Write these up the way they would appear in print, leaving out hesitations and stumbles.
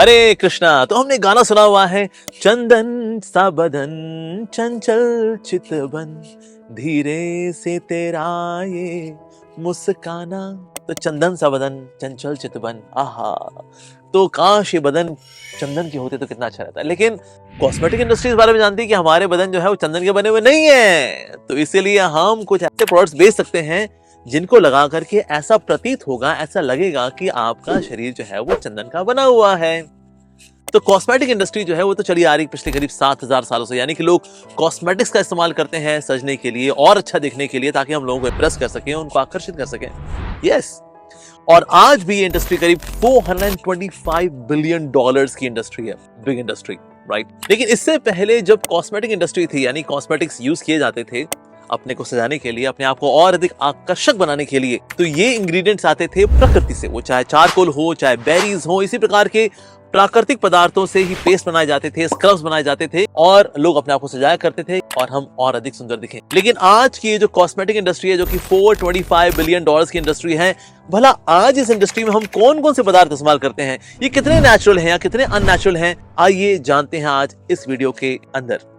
हरे कृष्णा। तो हमने गाना सुना हुआ है, चंदन सा बदन चंचल चितवन, धीरे से तेरा ये मुस्काना। तो चंदन सा बदन चंचल चितवन, आहा। तो काश ये बदन चंदन के होते तो कितना अच्छा रहता। लेकिन कॉस्मेटिक इंडस्ट्री इस बारे में जानती है कि हमारे बदन जो है वो चंदन के बने हुए नहीं है। तो इसीलिए हम कुछ ऐसे प्रोडक्ट्स बेच सकते हैं जिनको लगा करके ऐसा प्रतीत होगा, ऐसा लगेगा कि आपका शरीर जो है वो चंदन का बना हुआ है। तो कॉस्मेटिक इंडस्ट्री जो है वो तो चली आ रही पिछले करीब 7000 सालों से, यानी कि लोग कॉस्मेटिक्स का इस्तेमाल करते हैं सजने के लिए और अच्छा दिखने के लिए, ताकि हम लोगों को इम्प्रेस कर सकें, उनको आकर्षित कर सकें। यस, और आज भी ये इंडस्ट्री करीब $425 बिलियन की इंडस्ट्री है, बिग इंडस्ट्री, राइट। लेकिन इससे पहले जब कॉस्मेटिक इंडस्ट्री थी, यानी कॉस्मेटिक्स यूज किए जाते थे अपने को सजाने के लिए, अपने आप को और अधिक आकर्षक बनाने के लिए, तो ये इंग्रेडिएंट्स आते थे प्रकृति से। वो चाहे चारकोल हो, चाहे बेरीज हो, इसी प्रकार के प्राकृतिक पदार्थों से ही पेस्ट बनाए जाते थे, स्क्रब्स बनाए जाते थे, और लोग अपने आप को सजाया करते थे और हम और अधिक सुंदर दिखें। लेकिन आज की ये जो कॉस्मेटिक इंडस्ट्री है, जो कि $425 बिलियन की इंडस्ट्री है, भला आज इस इंडस्ट्री में हम कौन कौन से पदार्थ इस्तेमाल करते हैं, ये कितने नेचुरल हैं या कितने अननेचुरल हैं, आइए जानते हैं आज इस वीडियो के अंदर।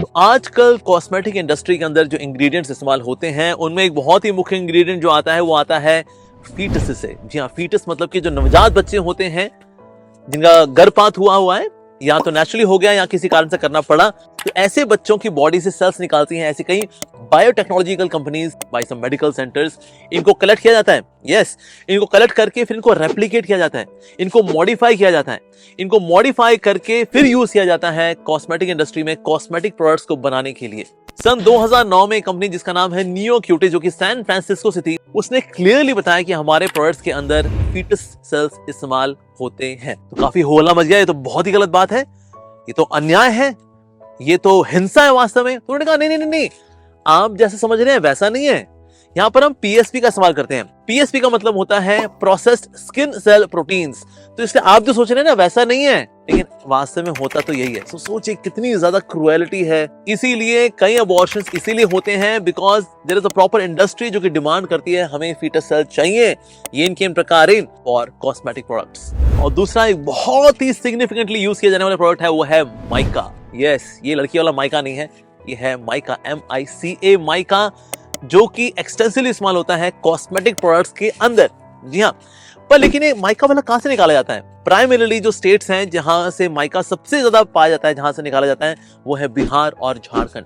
तो आजकल कॉस्मेटिक इंडस्ट्री के अंदर जो इंग्रेडिएंट्स इस्तेमाल होते हैं, उनमें एक बहुत ही मुख्य इंग्रेडिएंट जो आता है वो आता है फीटस से। जी हाँ, फीटस मतलब कि जो नवजात बच्चे होते हैं जिनका गर्भपात हुआ है, या तो नेचुरली हो गया या किसी कारण से करना पड़ा, तो ऐसे बच्चों की बॉडी से सेल्स निकालती हैं ऐसी कई biotechnological companies, by some medical centres. इनको कलेक्ट किया जाता है, यस, इनको कलेक्ट करके फिर इनको रेप्लिकेट किया जाता है, इनको मॉडिफाई किया जाता है, इनको मॉडिफाई करके फिर यूज किया जाता है कॉस्मेटिक इंडस्ट्री में कॉस्मेटिक प्रोडक्ट्स को बनाने के लिए। सन 2009 में एक कंपनी जिसका नाम है नियोक्यूटी, जो कि सैन फ्रांसिस्को से थी, उसने क्लियरली बताया कि हमारे प्रोडक्ट्स के अंदर फीटस सेल्स इस्तेमाल होते हैं। तो काफी होला मच गया, ये तो बहुत ही गलत बात है, ये तो अन्याय है, ये तो हिंसा है वास्तव में। तो उन्होंने कहा नहीं नहीं नहीं, आप जैसे समझ रहे हैं वैसा नहीं है। यहाँ पर हम पीएसपी का इस्तेमाल करते हैं। पीएसपी का मतलब होता है प्रोसेस्ड स्किन सेल प्रोटीन्स। तो इसलिए आप जो सोच रहे हैं ना वैसा नहीं है, लेकिन वास्तव में होता तो यही है। तो सोचिए कितनी ज्यादा क्रुएलिटी है। इसीलिए कई अबॉर्शंस इसीलिए होते हैं because there is a proper industry जो कि डिमांड करती है हमें फीटस सेल चाहिए, ये इनके प्रकार और कॉस्मेटिक प्रोडक्ट्स। और दूसरा एक बहुत ही सिग्निफिकेंटली यूज किया जाने वाला प्रोडक्ट है, वो है माइका। यस, ये लड़की वाला माइका नहीं है, ये है माइका, MICA, माइका, जो कि एक्सटेंसिवली इस्तेमाल होता है कॉस्मेटिक प्रोडक्ट्स के अंदर। जी हाँ, पर लेकिन ये माइका वाला कहां से निकाला जाता है? प्राइमरीली जो स्टेट्स हैं जहां से माइका सबसे ज्यादा पाया जाता है, जहां से निकाला जाता है, वो है बिहार और झारखंड।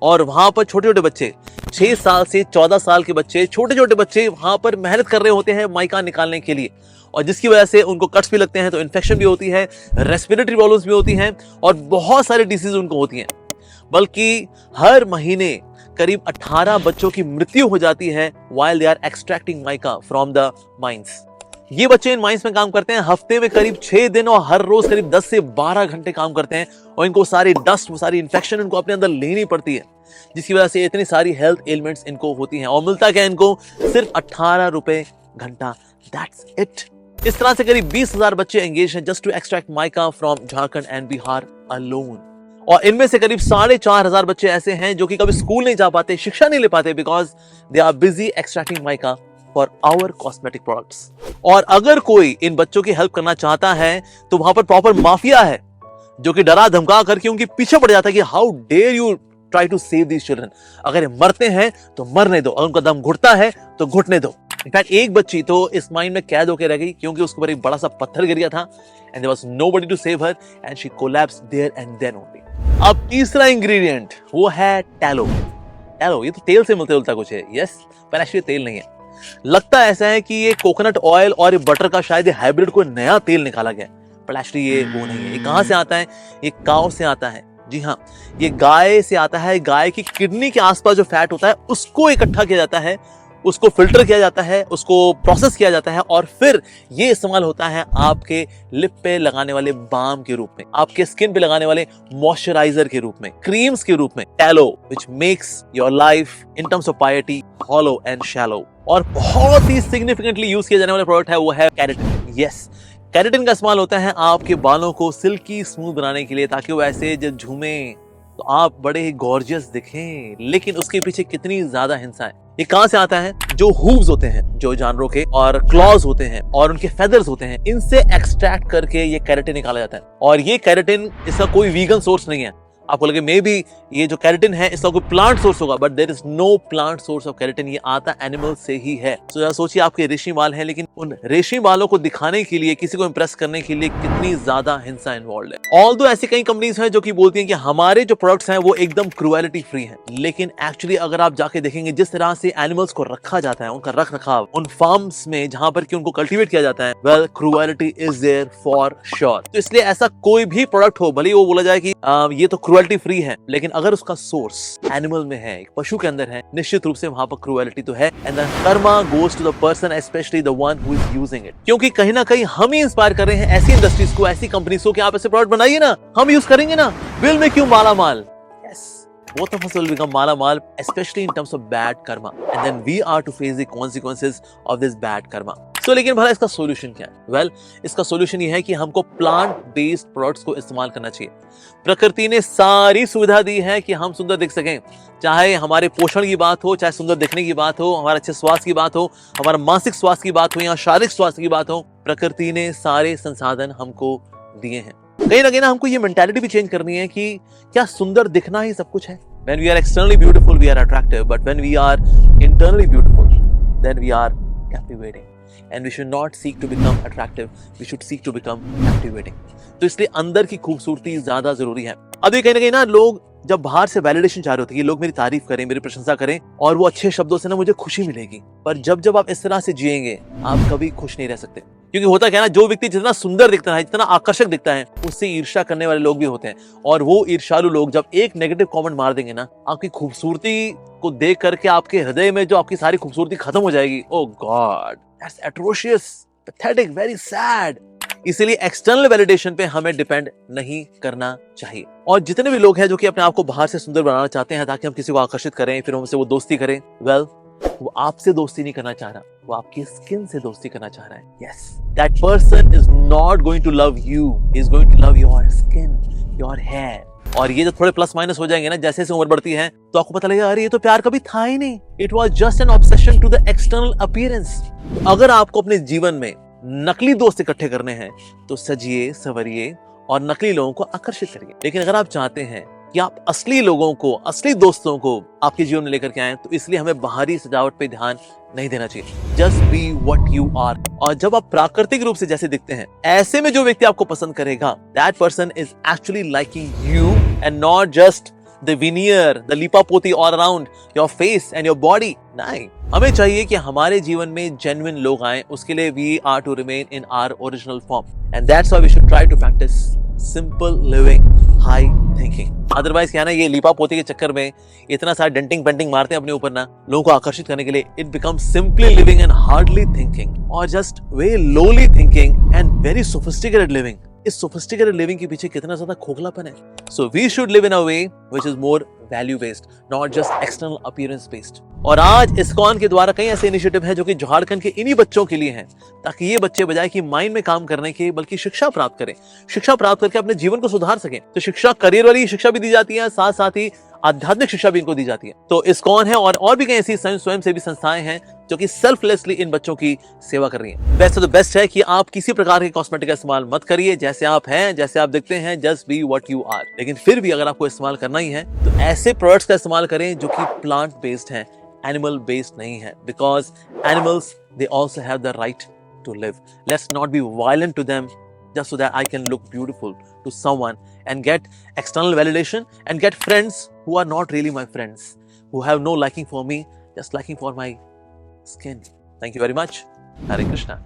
और वहां पर छोटे छोटे बच्चे, 6 साल से 14 साल के बच्चे, छोटे छोटे बच्चे वहां पर मेहनत कर रहे होते हैं माइका निकालने के लिए, और जिसकी वजह से उनको कट्स भी लगते हैं, तो इन्फेक्शन भी होती है, रेस्पिरेटरी प्रॉब्लम्स भी होती हैं, और बहुत सारी डिसीज उनको होती हैं। बल्कि हर महीने करीब 18 बच्चों की मृत्यु हो जाती है while they are extracting mica from the mines। ये बच्चे इन माइंस में काम करते हैं हफ्ते में करीब 6 दिन, और हर रोज करीब 10 से 12 घंटे काम करते हैं, और इनको सारी डस्ट, सारी इन्फेक्शन इनको अपने अंदर लेनी पड़ती है, जिसकी वजह से इतनी सारी हेल्थ एलिमेंट्स इनको होती हैं। और मिलता क्या इनको? सिर्फ 18 रुपए घंटा, दैट्स इट। इस तरह से करीब 20,000 बच्चे एंगेज हैं just to extract mica from Jharkhand and Bihar alone. और इनमें से करीब 4,500 बच्चे ऐसे हैं जो कि कभी स्कूल नहीं जा पाते, शिक्षा नहीं ले पाते, because they are busy extracting mica for our cosmetic products. और अगर कोई इन बच्चों की हेल्प करना चाहता है तो वहां पर प्रॉपर माफिया है जो कि डरा धमका करके उनके पीछे पड़ जाता है कि how dare you try to save these children. अगर ये मरते हैं तो मरने दो, अगर उनका दम घुटता है तो घुटने दो। इनफैक्ट एक बच्ची तो इस माइन में कैद होकर रह गई क्योंकि उसके ऊपर एक बड़ा सा पत्थर गिर गया था, and there was nobody to save her, and she collapsed there and then only. अब तीसरा इंग्रेडिएंट वो है टैलो। टैलो ये तो तेल से मिलता जुलता कुछ है, यस, पर एक्चुअली तेल नहीं है। लगता ऐसा है कि ये कोकोनट ऑयल और ये बटर का शायद हाइब्रिड कोई नया तेल निकाला गया, पर एक्चुअली ये वो नहीं है। ये कहां से आता है? ये काऊ से आता है। जी हाँ, ये गाय से आता है। गाय की किडनी के आसपास जो फैट होता है उसको इकट्ठा किया जाता है, उसको फिल्टर किया जाता है, उसको प्रोसेस किया जाता है, और फिर ये इस्तेमाल होता है आपके लिप पे लगाने वाले बाम के रूप में, आपके स्किन पे लगाने वाले मॉइस्चराइजर के रूप में, क्रीम्स के रूप में। Tallow which makes your life in terms of parity hollow and shallow. और बहुत ही सिग्निफिकेंटली यूज किया जाने वाला प्रोडक्ट है वो है केराटिन। यस, केराटिन का इस्तेमाल होता है आपके बालों को सिल्की स्मूथ बनाने के लिए, ताकि वो ऐसे जब झूमे तो आप बड़े ही गॉर्जियस दिखें। लेकिन उसके पीछे कितनी ज्यादा हिंसा है। ये कहाँ से आता है? जो हूव्स होते हैं जो जानवरों के, और क्लॉज होते हैं, और उनके फेदर्स होते हैं, इनसे एक्सट्रैक्ट करके ये केराटिन निकाला जाता है। और ये केराटिन, इसका कोई वीगन सोर्स नहीं है। आपको लगे मे बी ये जो केराटिन है इसका कोई प्लांट सोर्स होगा, but there is no plant source of keratin. ये आता एनिमल से ही है। तो सोचिए आपके रेशमी बाल हैं, लेकिन उन रेशमी बालों को दिखाने के लिए, किसी को इंप्रेस करने के लिए कितनी ज्यादा हिंसा इन्वॉल्व है। ऑल्दो ऐसी कई कंपनीज हैं जो कि बोलती हैं कि हमारे जो प्रोडक्ट्स हैं वो एकदम क्रुएलिटी फ्री हैं, लेकिन एक्चुअली अगर आप जाके देखेंगे जिस तरह से एनिमल्स को रखा जाता है, उनका रख रखाव उन फार्म्स में जहां पर कि उनको कल्टीवेट किया जाता है, well cruelty is there for sure. तो इसलिए ऐसा कोई भी प्रोडक्ट हो, भले वो बोला जाए कि ये तो क्रुएलिटी फ्री है, लेकिन अगर उसका सोर्स एनिमल में है, एक पशु के अंदर है, निश्चित रूप से वहां पर क्रुएलिटी तो है। And the karma goes to the person, specially the one who is using it. क्योंकि कहीं ना कहीं हम ही इंस्पायर कर रहे हैं ऐसी इंडस्ट्रीज को, ऐसी कंपनीज को कि आप ऐसे प्रोडक्ट बनाइए ना, हम यूज करेंगे ना, will make you Mala mall. Yes. Both of us will become mala mal, especially in terms of bad karma, and then we are to face the consequences of this bad karma. So, लेकिन भला इसका solution क्या है? Well, इसका solution ये है कि हमको प्लांट बेस्ड प्रोडक्ट्स को इस्तेमाल करना चाहिए। प्रकृति ने सारी सुविधा दी है कि हम सुंदर दिख सकें, चाहे हमारे पोषण की बात हो, चाहे सुंदर दिखने की बात हो, हमारे अच्छे स्वास्थ्य की बात हो, हमारा मानसिक स्वास्थ्य की बात हो, या शारीरिक स्वास्थ्य की बात हो, प्रकृति ने सारे संसाधन हमको दिए हैं। कहीं ना कहीं हमको ये मेंटालिटी भी चेंज करनी है कि क्या सुंदर दिखना ही सब कुछ है? When we are externally beautiful, we are attractive, but when we are internally beautiful, then we are captivating. And we should not seek to become attractive, we should seek to become captivating. तो इसलिए अंदर की खूबसूरती ज्यादा जरूरी है। अभी कहीं ना कहीं ना लोग जब बाहर से वैलिडेशन चाह रहे होते हैं कि लोग मेरी तारीफ करें, मेरी प्रशंसा करें, और वो अच्छे शब्दों से ना मुझे खुशी मिलेगी, पर जब जब आप इस तरह से जिएंगे आप कभी खुश नहीं रह सकते। क्योंकि होता क्या है ना, जो व्यक्ति जितना सुंदर दिखता है, जितना आकर्षक दिखता है, उससे ईर्ष्या करने वाले लोग भी होते हैं। और वो ईर्ष्यालु लोग जब एक नेगेटिव कमेंट मार देंगे ना, आपकी खूबसूरती को देख करके आपके हृदय में जो आपकी सारी खूबसूरती खत्म हो जाएगी। Oh God, that's atrocious, pathetic, very sad. इसीलिए एक्सटर्नल वैलिडेशन पे हमें डिपेंड नहीं करना चाहिए। और जितने भी लोग हैं जो कि अपने आप को बाहर से सुंदर बनाना चाहते हैं ताकि हम किसी को आकर्षित करें, फिर हमसे वो दोस्ती करें, वेल वो आपसे दोस्ती नहीं करना चाह रहा, वो आपकी स्किन से दोस्ती करना चाह रहा है। Yes, that person is not going to love you, is going to love your skin, your hair. और ये जो थोड़े प्लस माइनस हो जाएंगे ना, जैसे जैसे उम्र बढ़ती है, तो आपको पता लगेगा अरे ये तो प्यार कभी था ही नहीं, it was just an obsession to the external appearance. अगर आपको अपने जीवन में नकली दोस्त इकट्ठे करने हैं तो सजिए, संवरिए और नकली लोगों को आकर्षित करिए। लेकिन अगर आप चाहते हैं कि आप असली लोगों को, असली दोस्तों को आपके जीवन में लेकर के आए, तो इसलिए हमें बाहरी सजावट पे ध्यान नहीं देना चाहिए। Just be what you are. और जब आप प्राकृतिक रूप से जैसे दिखते हैं, ऐसे में जो व्यक्ति आपको पसंद करेगा, that person is actually liking you and not just the veneer, the lipapoती all around your face and your body. नहीं, हमें चाहिए कि हमारे जीवन में genuine लोग आएं, उसके लिए we are to remain in our original form, and that's why we should try to practice simple living, high thinking. Otherwise क्या ना, ये लिपापोती के चक्कर में इतना सारा डेंटिंग पेंटिंग मारते हैं अपने ऊपर ना, लोगों को आकर्षित करने के लिए, it becomes simply living and hardly thinking, or just very lowly thinking and very sophisticated living. इस सोफिस्टिकेटेड लिविंग के पीछे कितना ज्यादा खोखलापन है। So we should live in a way which is more value based, not just external appearance based. और आज ISKCON के द्वारा कई ऐसे इनिशिएटिव हैं जो कि झारखंड के इन्हीं बच्चों के लिए हैं, ताकि ये बच्चे बजाय कि माइंड में काम करने के बल्कि शिक्षा प्राप्त करें, शिक्षा प्राप्त करके अपने जीवन को सुधार सकें। तो शिक्षा, करियर वाली शिक्षा भी दी जाती है, साथ साथ ही आध्यात्मिक शिक्षा भी इनको दी जाती है। तो इस्कॉन है और भी कई ऐसी स्वयं सेवी संस्थाएं हैं जो कि सेल्फलेसली इन बच्चों की सेवा कर रही हैं। बेस्ट तो बेस्ट है कि आप किसी प्रकार के कॉस्मेटिक का इस्तेमाल मत करिए, जैसे आप हैं, जैसे आप दिखते हैं, just be what you are. लेकिन फिर भी अगर आपको इस्तेमाल करना ही है तो ऐसे प्रोडक्ट्स का इस्तेमाल करें जो कि प्लांट बेस्ड हैं, एनिमल बेस्ड नहीं है, because animals they also have the right to live. Let's not be violent to them just so that I can look beautiful to someone and get external validation and get friends who are not really my friends, who have no liking for me, just liking for my skin. Thank you very much. Hare Krishna.